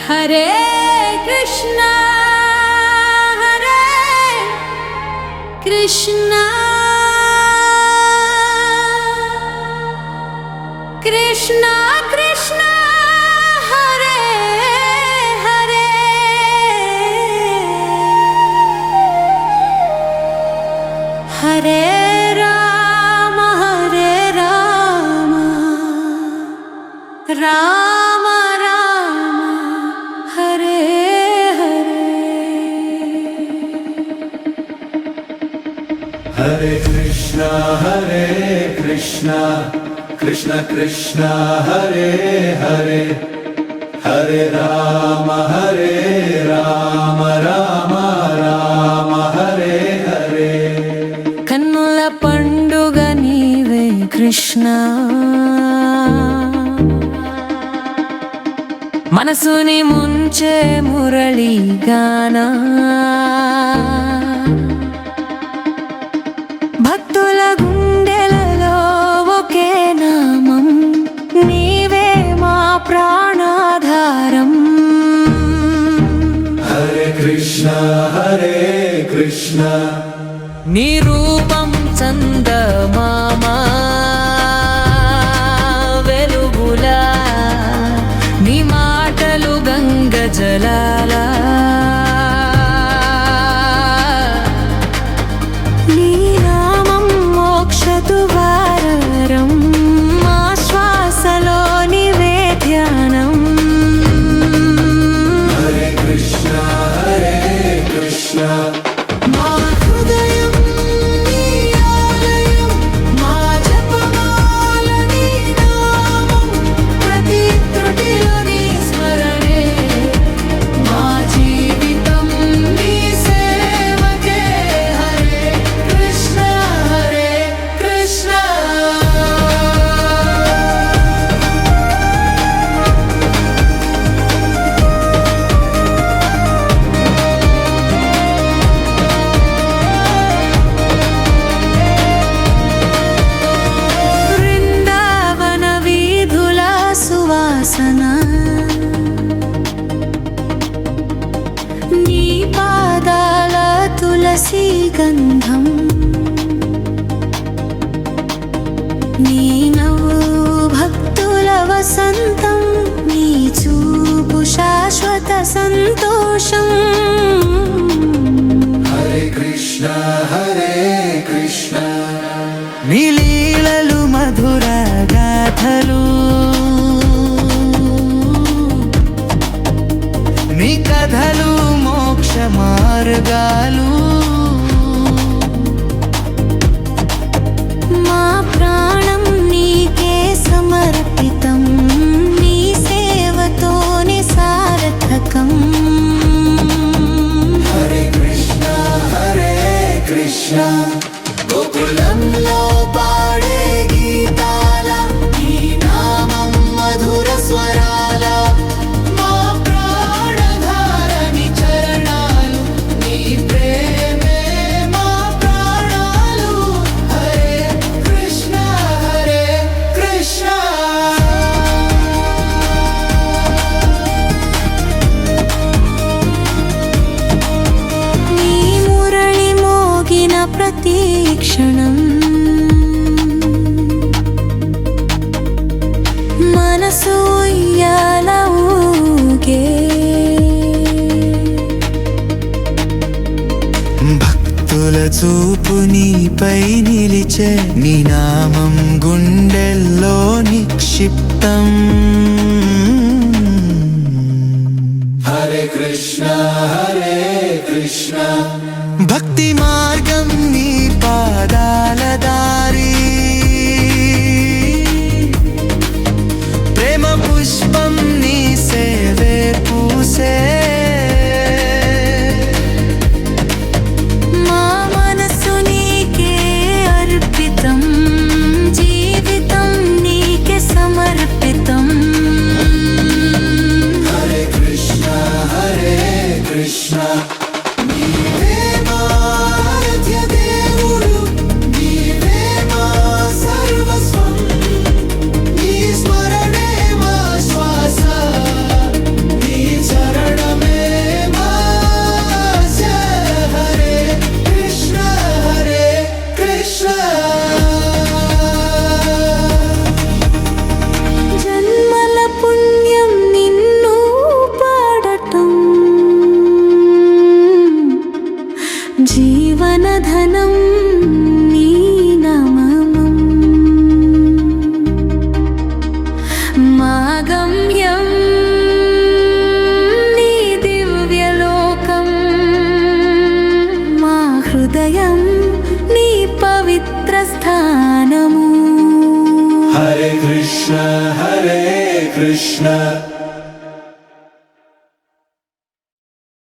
హరే కృష్ణ హరే కృష్ణ కృష్ణ కృష్ణ హరే హరే హరే రామ రామ రామ హరే హరే హరే కృష్ణ కృష్ణ కృష్ణ హరే హరే హరే రామ రామ రామ హరే హరే కన్నుల పండుగ నీవే కృష్ణ మనసుని ముంచే మురళీ గానా భక్తుల గుండెలలో ఒకే నామం నీవే మా ప్రాణాధారం హరే కృష్ణ నీ రూపం చందమామా వెలుగులా నీ మాటలు గంగ జలాలా నీ నామం మోక్ష ద్వారం మా శ్వాసలో నీవే ధ్యానం హరే కృష్ణ మా హృదయం నీ ఆలయం మా జపమాల నీ నామం ప్రతి త్రుటిలో నీ స్మరణే మా జీవితం నీ సేవకే హరే కృష్ణ బృందావన వీధుల సువాసన నీ పాదాల తులసి గంధం నీ నవ్వు భక్తుల వసంతం నీ చూపు శాశ్వత సంతోషం హరే కృష్ణ నీ లీలలు మధుర గాథలు నీ కథలు మోక్ష మార్గాలు మా ప్రాణం నీకే సమర్పితం నీ సేవతోనే సార్థకం హరే కృష్ణ గోకులంలో పాడే గీతాల నీ నామం మధుర స్వరాల మా ప్రాణధారని చరణాలు నీ ప్రేమే మా ప్రాణాలు హరే కృష్ణ నీ మురళి మోగిన ప్రతి క్షణం మనసు ఉయ్యాల ఊగే భక్తుల చూపు నీపై నిలిచే నీ నామం గుండెల్లో నిక్షిప్తం హరే కృష్ణ భక్తి మార్గం నీ పాదాల దారి ప్రేమ పుష్పం నీ సేవే పూసే మా మనసు నీకే అర్పితం జీవితం నీకే సమర్పితం హరే కృష్ణ నీవే మా ఆరాధ్య దేవుడు నీవే మా సర్వస్వం నీ స్మరణే మా శ్వాస Krishna